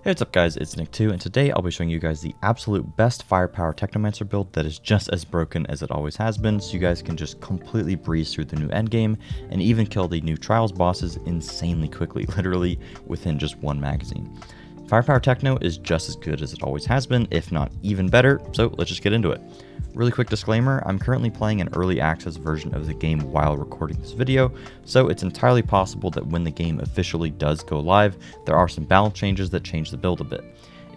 Hey, what's up guys, it's Nick2, and today I'll be showing you guys the absolute best firepower Technomancer build that is just as broken as it always has been, so you guys can just completely breeze through the new endgame and even kill the new Trials bosses insanely quickly, literally within just one magazine. Firepower Techno is just as good as it always has been, if not even better, so let's just get into it. Really quick disclaimer, I'm currently playing an early access version of the game while recording this video, so it's entirely possible that when the game officially does go live, there are some balance changes that change the build a bit.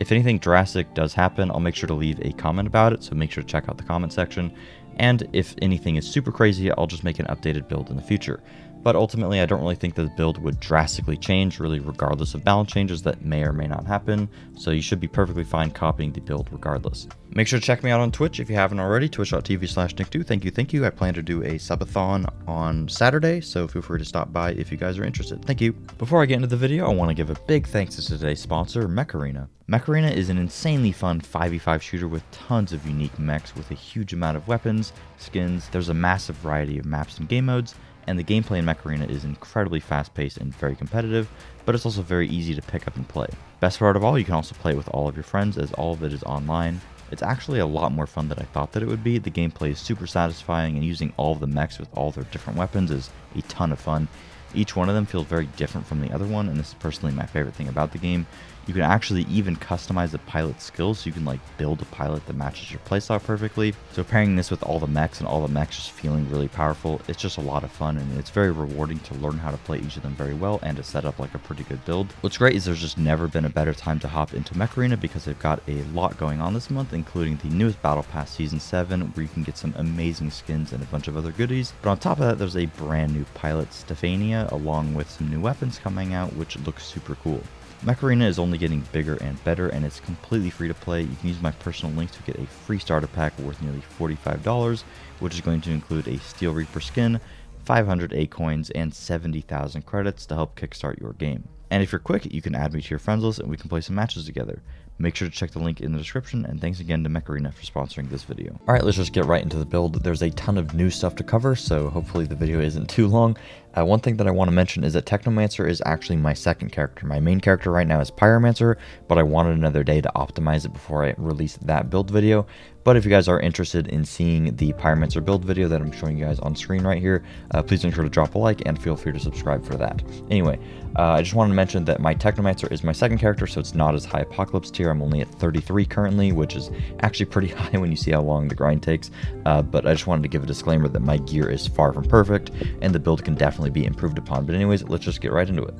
If anything drastic does happen, I'll make sure to leave a comment about it, so make sure to check out the comment section, and if anything is super crazy, I'll just make an updated build in the future. But ultimately, I don't really think that the build would drastically change, really regardless of balance changes that may or may not happen, so you should be perfectly fine copying the build regardless. Make sure to check me out on Twitch if you haven't already, twitch.tv/Nick2. Thank you. I plan to do a subathon on Saturday, so feel free to stop by if you guys are interested. Thank you. Before I get into the video, I want to give a big thanks to today's sponsor, Mecharena. Mecharena is an insanely fun 5v5 shooter with tons of unique mechs with a huge amount of weapons, skins, there's a massive variety of maps and game modes, and the gameplay in Mecharena is incredibly fast-paced and very competitive, but it's also very easy to pick up and play. Best part of all, you can also play it with all of your friends as all of it is online. It's actually a lot more fun than I thought that it would be. The gameplay is super satisfying, and using all of the mechs with all their different weapons is a ton of fun. Each one of them feels very different from the other one, and this is personally my favorite thing about the game. You can actually even customize the pilot's skills, so you can like build a pilot that matches your playstyle perfectly. So pairing this with all the mechs and all the mechs just feeling really powerful, it's just a lot of fun, and it's very rewarding to learn how to play each of them very well and to set up like a pretty good build. What's great is there's just never been a better time to hop into Mecharena because they've got a lot going on this month, including the newest Battle Pass Season 7, where you can get some amazing skins and a bunch of other goodies. But on top of that, there's a brand new pilot, Stefania, along with some new weapons coming out, which looks super cool. Mecharena is only getting bigger and better, and it's completely free to play. You can use my personal link to get a free starter pack worth nearly $45, which is going to include a Steel Reaper skin, 500 A coins, and 70,000 credits to help kickstart your game. And if you're quick, you can add me to your friends list and we can play some matches together. Make sure to check the link in the description, and thanks again to Mecharena for sponsoring this video. Alright, let's just get right into the build. There's a ton of new stuff to cover, so hopefully the video isn't too long. One thing that I want to mention is that Technomancer is actually my second character. My main character right now is Pyromancer, but I wanted another day to optimize it before I release that build video. But if you guys are interested in seeing the Pyromancer build video that I'm showing you guys on screen right here, please make sure to drop a like and feel free to subscribe for that. Anyway, I just wanted to mention that my Technomancer is my second character, so it's not as high Apocalypse tier. I'm only at 33 currently, which is actually pretty high when you see how long the grind takes. But I just wanted to give a disclaimer that my gear is far from perfect, and the build can definitely be improved upon. But anyways, let's just get right into it.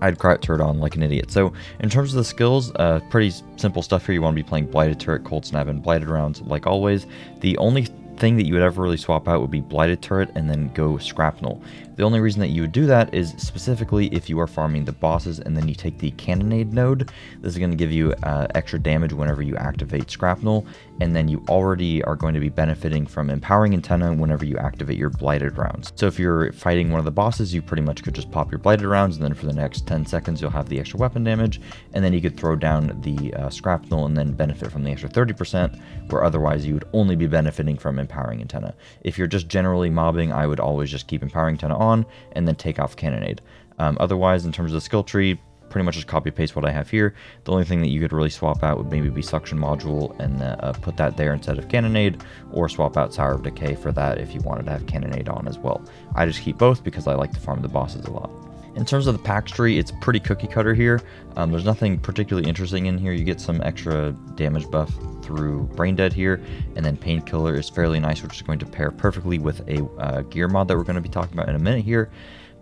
I had Cryo Turret on like an idiot. So in terms of the skills, pretty simple stuff here. You want to be playing Blighted Turret, Cold Snap, and Blighted Rounds like always. The only thing that you would ever really swap out would be Blighted Turret and then go Shrapnel. The only reason that you would do that is specifically if you are farming the bosses and then you take the Cannonade node. This is going to give you extra damage whenever you activate Shrapnel, and then you already are going to be benefiting from Empowering Antenna whenever you activate your Blighted Rounds. So if you're fighting one of the bosses, you pretty much could just pop your Blighted Rounds, and then for the next 10 seconds you'll have the extra weapon damage, and then you could throw down the Shrapnel and then benefit from the extra 30%, where otherwise you would only be benefiting from Empowering Antenna. If you're just generally mobbing, I would always just keep Empowering Antenna on and then take off Cannonade. Otherwise, in terms of the skill tree, pretty much just copy paste what I have here. The only thing that you could really swap out would maybe be Suction Module and put that there instead of Cannonade, or swap out Sour of Decay for that if you wanted to have Cannonade on as well. I just keep both because I like to farm the bosses a lot. In terms of the packs tree, it's pretty cookie cutter here. There's nothing particularly interesting in here. You get some extra damage buff through Brain Dead here, and then Painkiller is fairly nice, which is going to pair perfectly with a gear mod that we're going to be talking about in a minute here.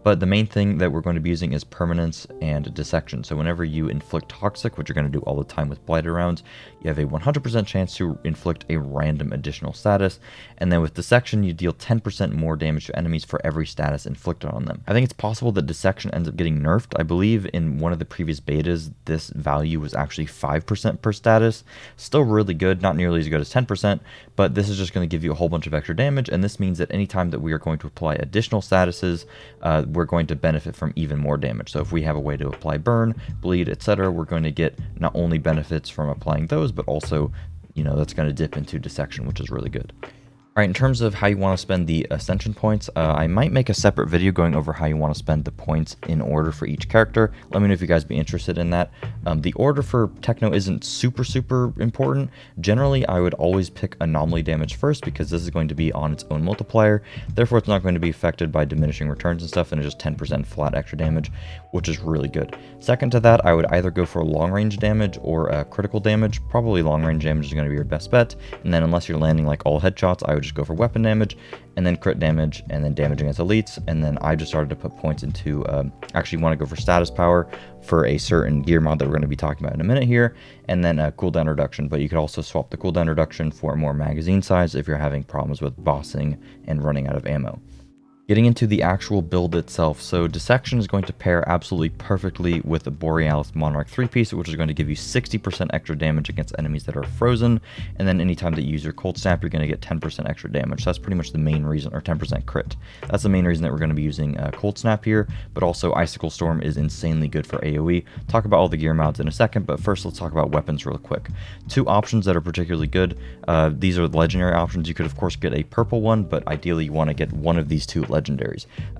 But the main thing that we're going to be using is Permanence and Dissection. So whenever you inflict Toxic, which you're going to do all the time with Blighted Rounds, you have a 100% chance to inflict a random additional status. And then with Dissection, you deal 10% more damage to enemies for every status inflicted on them. I think it's possible that Dissection ends up getting nerfed. I believe in one of the previous betas, this value was actually 5% per status. Still really good, not nearly as good as 10%, but this is just going to give you a whole bunch of extra damage. And this means that anytime that we are going to apply additional statuses, we're going to benefit from even more damage. So if we have a way to apply Burn, Bleed, etc., we're going to get not only benefits from applying those, but also, you know, that's going to dip into Dissection, which is really good. All right, in terms of how you want to spend the ascension points, I might make a separate video going over how you want to spend the points in order for each character. Let me know if you guys be interested in that. The order for Techno isn't super important. Generally, I would always pick anomaly damage first because this is going to be on its own multiplier. Therefore, it's not going to be affected by diminishing returns and stuff, and it's just 10% flat extra damage, which is really good. Second to that, I would either go for long range damage or critical damage. Probably long range damage is going to be your best bet. And then unless you're landing like all headshots, I would just go for weapon damage, and then crit damage, and then damage against elites. And then I just started to put points into actually want to go for status power for a certain gear mod that we're going to be talking about in a minute here, and then a cooldown reduction. But you could also swap the cooldown reduction for more magazine size if you're having problems with bossing and running out of ammo. Getting into the actual build itself, so Dissection is going to pair absolutely perfectly with the Borealis Monarch 3-piece, which is going to give you 60% extra damage against enemies that are frozen, and then anytime that you use your Cold Snap, you're going to get 10% extra damage. So that's pretty much the main reason, or 10% crit. That's the main reason that we're going to be using Cold Snap here, but also Icicle Storm is insanely good for AoE. Talk about all the gear mods in a second, but first let's talk about weapons real quick. Two options that are particularly good. These are the legendary options. You could of course get a purple one, but ideally you want to get one of these two legendaries.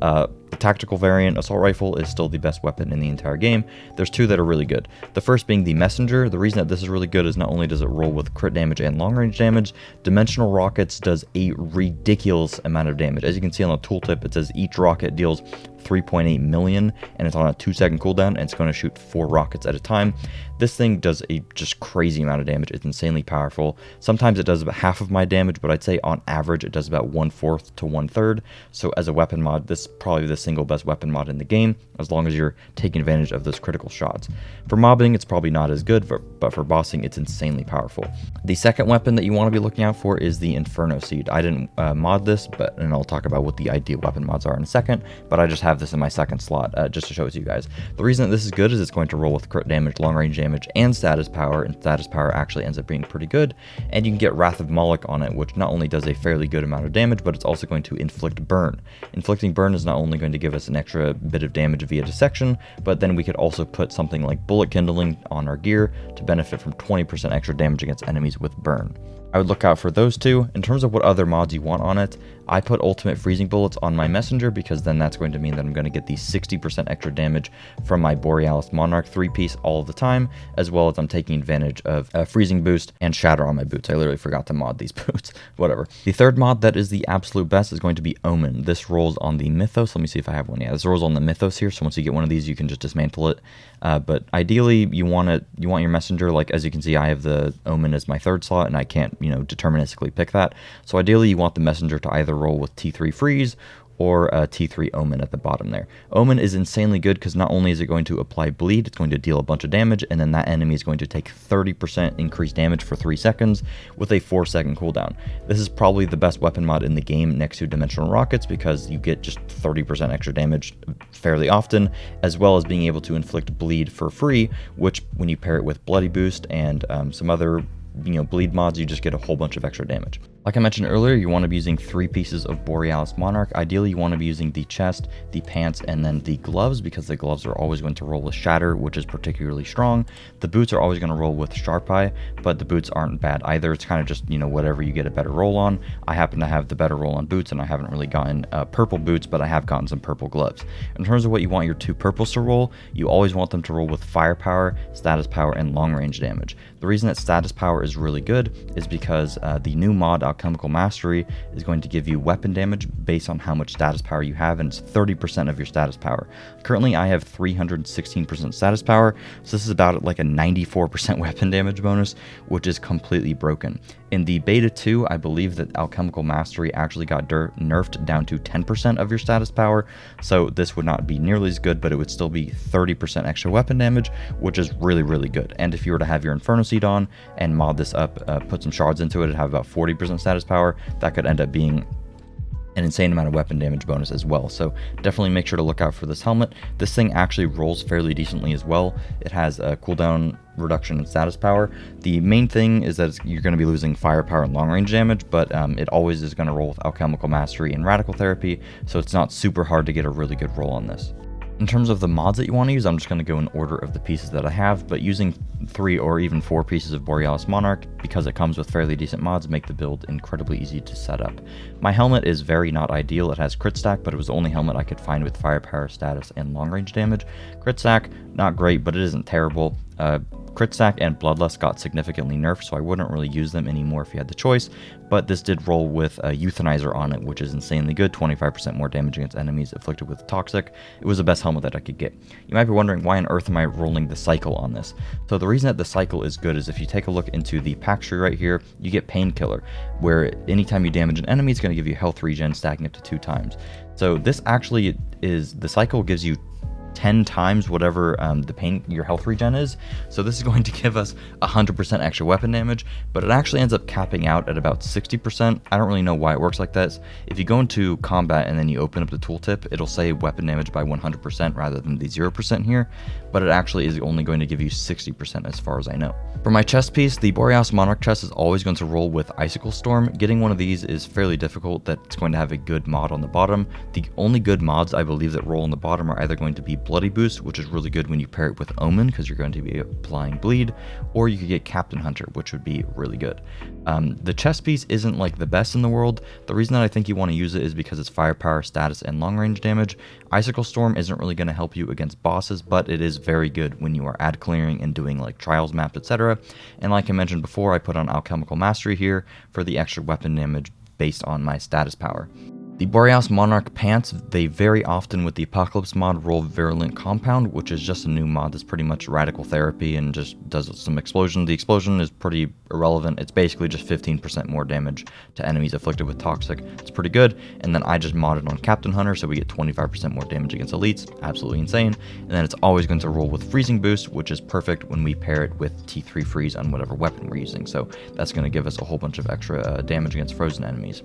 The tactical variant assault rifle is still the best weapon in the entire game. There's two that are really good. The first being the messenger. The reason that this is really good is not only does it roll with crit damage and long range damage, dimensional rockets does a ridiculous amount of damage. As you can see on the tooltip, it says each rocket deals 3.8 million, and it's on a 2-second cooldown, and it's going to shoot 4 rockets at a time. This thing does a just crazy amount of damage. It's insanely powerful. Sometimes it does about half of my damage, but I'd say on average it does about 1/4 to 1/3. So as a weapon mod, this is probably the single best weapon mod in the game, as long as you're taking advantage of those critical shots. For mobbing, it's probably not as good, but for bossing, it's insanely powerful. The second weapon that you want to be looking out for is the Inferno Seed. I didn't mod this, and I'll talk about what the ideal weapon mods are in a second, but I just have this in my second slot just to show it to you guys. The reason that this is good is it's going to roll with crit damage, long range damage, and status power, and status power actually ends up being pretty good. And you can get Wrath of Moloch on it, which not only does a fairly good amount of damage, but it's also going to inflict burn. Inflicting burn is not only going to give us an extra bit of damage via dissection, but then we could also put something like bullet kindling on our gear to benefit from 20% extra damage against enemies with burn. I would look out for those two. In terms of what other mods you want on it, I put ultimate freezing bullets on my messenger because then that's going to mean that I'm going to get the 60% extra damage from my Borealis Monarch 3-piece all of the time, as well as I'm taking advantage of freezing boost and shatter on my boots. I literally forgot to mod these boots. Whatever. The third mod that is the absolute best is going to be Omen. This rolls on the Mythos. Let me see if I have one. Yeah, this rolls on the Mythos here. So once you get one of these, you can just dismantle it. But ideally, you want your messenger. Like as you can see, I have the Omen as my third slot, and I can't deterministically pick that. So ideally, you want the messenger to either roll with T3 freeze or T3 Omen at the bottom there. Omen is insanely good because not only is it going to apply bleed, it's going to deal a bunch of damage, and then that enemy is going to take 30% increased damage for 3 seconds with a 4-second cooldown. This is probably the best weapon mod in the game next to dimensional rockets because you get just 30% extra damage fairly often, as well as being able to inflict bleed for free, which when you pair it with bloody boost and some other bleed mods, you just get a whole bunch of extra damage. Like I mentioned earlier, you want to be using 3 pieces of Borealis Monarch. Ideally, you want to be using the chest, the pants, and then the gloves, because the gloves are always going to roll with Shatter, which is particularly strong. The boots are always going to roll with Sharp Eye, but the boots aren't bad either. It's kind of just, whatever you get a better roll on. I happen to have the better roll on boots, and I haven't really gotten purple boots, but I have gotten some purple gloves. In terms of what you want your 2 purples to roll, you always want them to roll with firepower, status power, and long range damage. The reason that status power is really good is because the new mod, Alchemical Mastery, is going to give you weapon damage based on how much status power you have, and it's 30% of your status power. Currently, I have 316% status power, so this is about like a 94% weapon damage bonus, which is completely broken. In the beta 2, I believe that Alchemical Mastery actually got nerfed down to 10% of your status power, so this would not be nearly as good, but it would still be 30% extra weapon damage, which is really, really good. And if you were to have your Inferno Seed on and mod this up, put some shards into it and have about 40% status power, that could end up being an insane amount of weapon damage bonus as well. So definitely make sure to look out for this helmet. This thing actually rolls fairly decently as well. It has a cooldown reduction in status power. The main thing is that you're going to be losing firepower and long range damage, but it always is going to roll with Alchemical Mastery and Radical Therapy, so it's not super hard to get a really good roll on this. In terms of the mods that you want to use, I'm just going to go in order of the pieces that I have, but using 3 or even 4 pieces of Borealis Monarch, because it comes with fairly decent mods, make the build incredibly easy to set up. My helmet is very not ideal. It has crit stack, but it was the only helmet I could find with firepower status and long range damage. Crit stack, not great, but it isn't terrible. Crit stack and Bloodlust got significantly nerfed, so I wouldn't really use them anymore if you had the choice, but this did roll with a Euthanizer on it, which is insanely good, 25% more damage against enemies afflicted with Toxic. It was the best helmet that I could get. You might be wondering, why on earth am I rolling the cycle on this? So the reason that the cycle is good is if you take a look into the pack tree right here, you get Painkiller, where anytime you damage an enemy, it's going to give you health regen stacking up to 2 times. So this actually is, the cycle gives you 10 times whatever your health regen is. So this is going to give us 100% extra weapon damage, but it actually ends up capping out at about 60%. I don't really know why it works like that. If you go into combat and then you open up the tooltip, it'll say weapon damage by 100% rather than the 0% here, but it actually is only going to give you 60% as far as I know. For my chest piece, the Borealis Monarch chest is always going to roll with Icicle Storm. Getting one of these is fairly difficult. That's going to have a good mod on the bottom. The only good mods I believe that roll on the bottom are either going to be Bloody Boost, which is really good when you pair it with Omen because you're going to be applying bleed, or you could get Captain Hunter, which would be really good. The chest piece isn't like the best in the world. The reason that I think you want to use it is because it's firepower, status, and long range damage. Icicle Storm isn't really going to help you against bosses, but it is very good when you are ad clearing and doing like trials maps, etc. And like I mentioned before, I put on Alchemical Mastery here for the extra weapon damage based on my status power. The Borealis Monarch pants, they very often with the Apocalypse mod roll Virulent Compound, which is just a new mod that's pretty much radical therapy and just does some explosion. The explosion is pretty irrelevant. It's basically just 15% more damage to enemies afflicted with Toxic. It's pretty good. And then I just modded on Captain Hunter, so we get 25% more damage against elites. Absolutely insane. And then it's always going to roll with Freezing Boost, which is perfect when we pair it with T3 Freeze on whatever weapon we're using. So that's going to give us a whole bunch of extra damage against frozen enemies.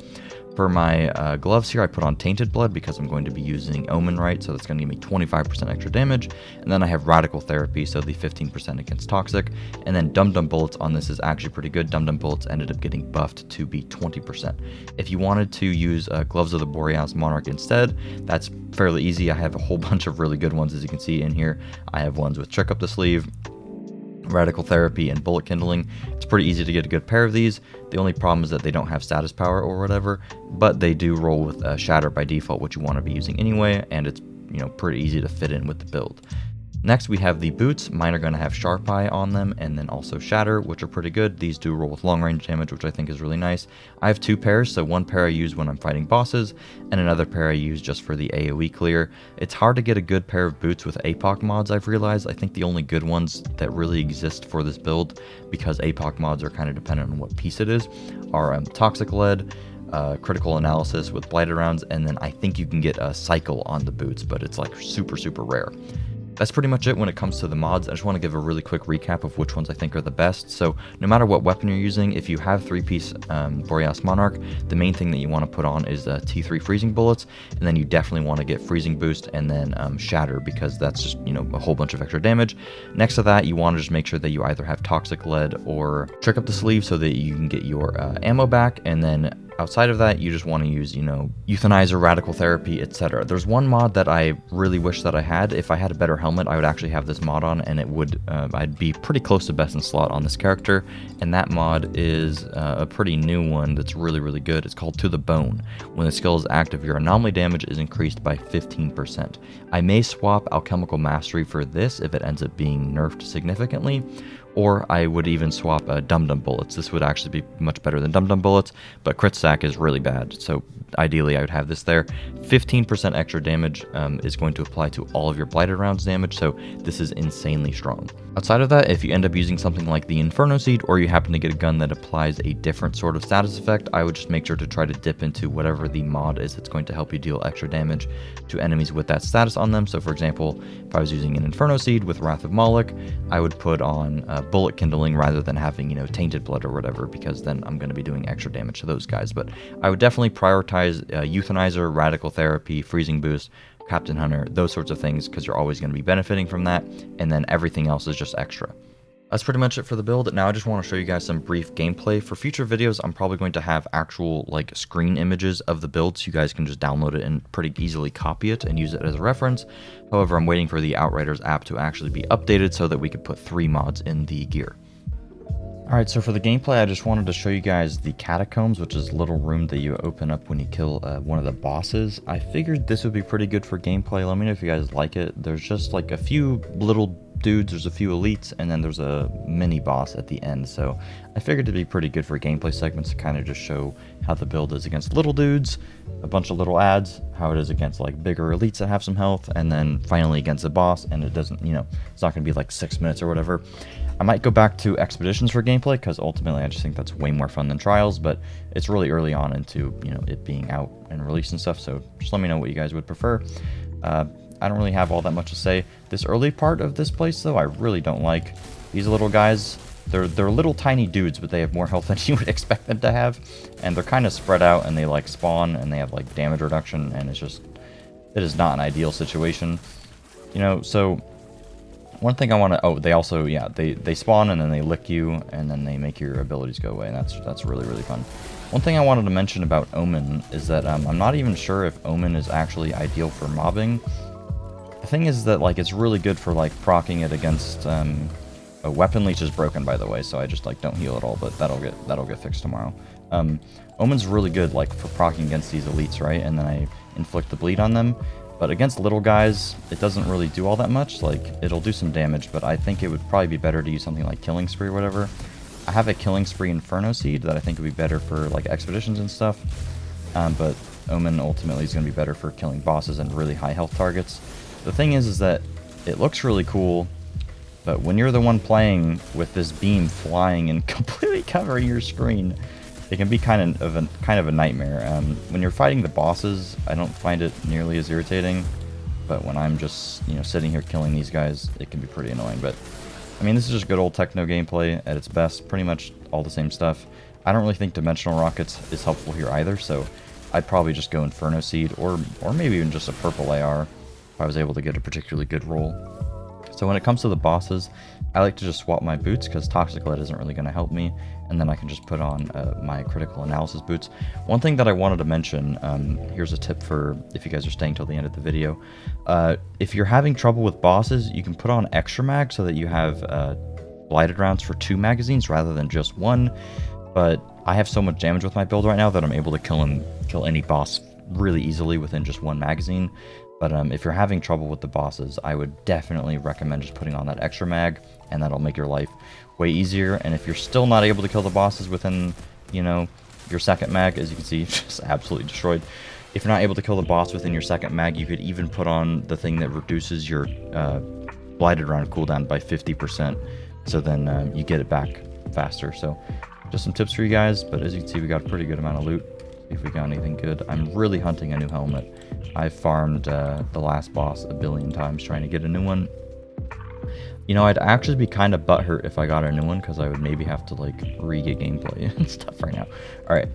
For my gloves here, I put on Tainted Blood because I'm going to be using Omen Right, so that's going to give me 25% extra damage. And then I have Radical Therapy, so the 15% against Toxic. And then Dum Dum Bullets on this is actually pretty good. Dum Dum Bullets ended up getting buffed to be 20%. If you wanted to use Gloves of the Borealis Monarch instead, that's fairly easy. I have a whole bunch of really good ones, as you can see in here. I have ones with Trick Up the Sleeve, Radical Therapy, and Bullet Kindling. It's pretty easy to get a good pair of these. The only problem is that they don't have status power or whatever, but they do roll with Shatter by default, which you want to be using anyway, and it's pretty easy to fit in with the build. Next, we have the boots. Mine are going to have Sharp Eye on them, and then also Shatter, which are pretty good. These do roll with long range damage, which I think is really nice. I have 2 pairs, so one pair I use when I'm fighting bosses, and another pair I use just for the AoE clear. It's hard to get a good pair of boots with APOC mods, I've realized. I think the only good ones that really exist for this build, because APOC mods are kind of dependent on what piece it is, are Toxic Lead, Critical Analysis with Blighted Rounds, and then I think you can get a Cycle on the boots, but it's like super, super rare. That's pretty much it when it comes to the mods. I just want to give a really quick recap of which ones I think are the best. So no matter what weapon you're using, if you have 3-piece Borealis Monarch, the main thing that you want to put on is T3 Freezing Bullets, and then you definitely want to get Freezing Boost and then Shatter, because that's just a whole bunch of extra damage. Next to that, you want to just make sure that you either have Toxic Lead or Trick Up the Sleeve so that you can get your ammo back, and then outside of that, you just want to use, Euthanizer, Radical Therapy, etc. There's one mod that I really wish that I had. If I had a better helmet, I would actually have this mod on, and it would, I'd be pretty close to best in slot on this character, and that mod is a pretty new one that's really, really good. It's called To the Bone. When the skill is active, your anomaly damage is increased by 15%. I may swap Alchemical Mastery for this if it ends up being nerfed significantly, or I would even swap Dum Dum Bullets. This would actually be much better than Dum Dum Bullets, but crit stack is really bad, so ideally I would have this there. 15% extra damage is going to apply to all of your Blighted Rounds damage, so this is insanely strong. Outside of that, if you end up using something like the Inferno Seed, or you happen to get a gun that applies a different sort of status effect, I would just make sure to try to dip into whatever the mod is that's going to help you deal extra damage to enemies with that status on them. So for example, if I was using an Inferno Seed with Wrath of Moloch, I would put on Bullet Kindling rather than having, Tainted Blood or whatever, because then I'm going to be doing extra damage to those guys. But I would definitely prioritize Euthanizer, Radical Therapy, Freezing Boost, Captain Hunter, those sorts of things, because you're always going to be benefiting from that, and then everything else is just extra. That's pretty much it for the build. Now I just want to show you guys some brief gameplay. For future videos, I'm probably going to have actual like screen images of the build so you guys can just download it and pretty easily copy it and use it as a reference. However, I'm waiting for the Outriders app to actually be updated so that we could put 3 mods in the gear. Alright, so for the gameplay, I just wanted to show you guys the Catacombs, which is a little room that you open up when you kill one of the bosses. I figured this would be pretty good for gameplay. Let me know if you guys like it. There's just like a few little dudes, there's a few elites, and then there's a mini boss at the end. So I figured it'd be pretty good for gameplay segments to kind of just show how the build is against little dudes, a bunch of little ads, how it is against like bigger elites that have some health, and then finally against a boss, and it doesn't, you know, it's not going to be like 6 minutes or whatever. I might go back to expeditions for gameplay because ultimately I just think that's way more fun than trials, but it's really early on into, you know, it being out and released and stuff, so just let me know what you guys would prefer. I don't really have all that much to say. This early part of this place though, I really don't like. These little guys, they're little tiny dudes, but they have more health than you would expect them to have, and they're kind of spread out, and they like spawn and they have like damage reduction, and it is not an ideal situation, you know. So one thing I want to, oh, they also, yeah, they spawn and then they lick you and then they make your abilities go away, and that's really, really fun. One thing I wanted to mention about Omen is that I'm not even sure if Omen is actually ideal for mobbing. The thing is that like it's really good for like proccing it against a weapon leech is broken, by the way, so I just like don't heal at all, but that'll get fixed tomorrow. Omen's really good like for proccing against these elites, right? And then I inflict the bleed on them. But against little guys, it doesn't really do all that much. Like, it'll do some damage, but I think it would probably be better to use something like Killing Spree or whatever. I have a Killing Spree Inferno Seed that I think would be better for, like, expeditions and stuff. But Omen ultimately is going to be better for killing bosses and really high health targets. The thing is that it looks really cool, but when you're the one playing with this beam flying and completely covering your screen, it can be kind of a nightmare. When you're fighting the bosses, I don't find it nearly as irritating, but when I'm just, you know, sitting here killing these guys, it can be pretty annoying. But I mean, this is just good old techno gameplay at its best, pretty much all the same stuff. I don't really think dimensional rockets is helpful here either, so I'd probably just go Inferno Seed or maybe even just a purple AR if I was able to get a particularly good roll. So when it comes to the bosses, I like to just swap my boots because Toxic Lead isn't really going to help me, and then I can just put on my critical analysis boots. One thing that I wanted to mention, here's a tip for if you guys are staying till the end of the video. If you're having trouble with bosses, you can put on extra mag so that you have blighted rounds for 2 magazines rather than just 1. But I have so much damage with my build right now that I'm able to kill any boss really easily within just 1 magazine. But if you're having trouble with the bosses, I would definitely recommend just putting on that extra mag, and that'll make your life way easier. And if you're still not able to kill the bosses within, you know, your second mag, as you can see, just absolutely destroyed. If you're not able to kill the boss within your second mag, you could even put on the thing that reduces your blighted round cooldown by 50%. So then you get it back faster. So just some tips for you guys. But as you can see, we got a pretty good amount of loot. See if we got anything good. I'm really hunting a new helmet. I farmed the last boss a billion times trying to get a new one. You know, I'd actually be kind of butthurt if I got a new one because I would maybe have to like re-get gameplay and stuff right now. Alright,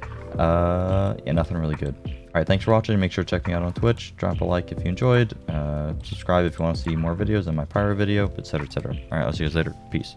yeah, nothing really good. Alright, thanks for watching. Make sure to check me out on Twitch. Drop a like if you enjoyed. Subscribe if you want to see more videos on my prior video, etc, etc. Alright, I'll see you guys later. Peace.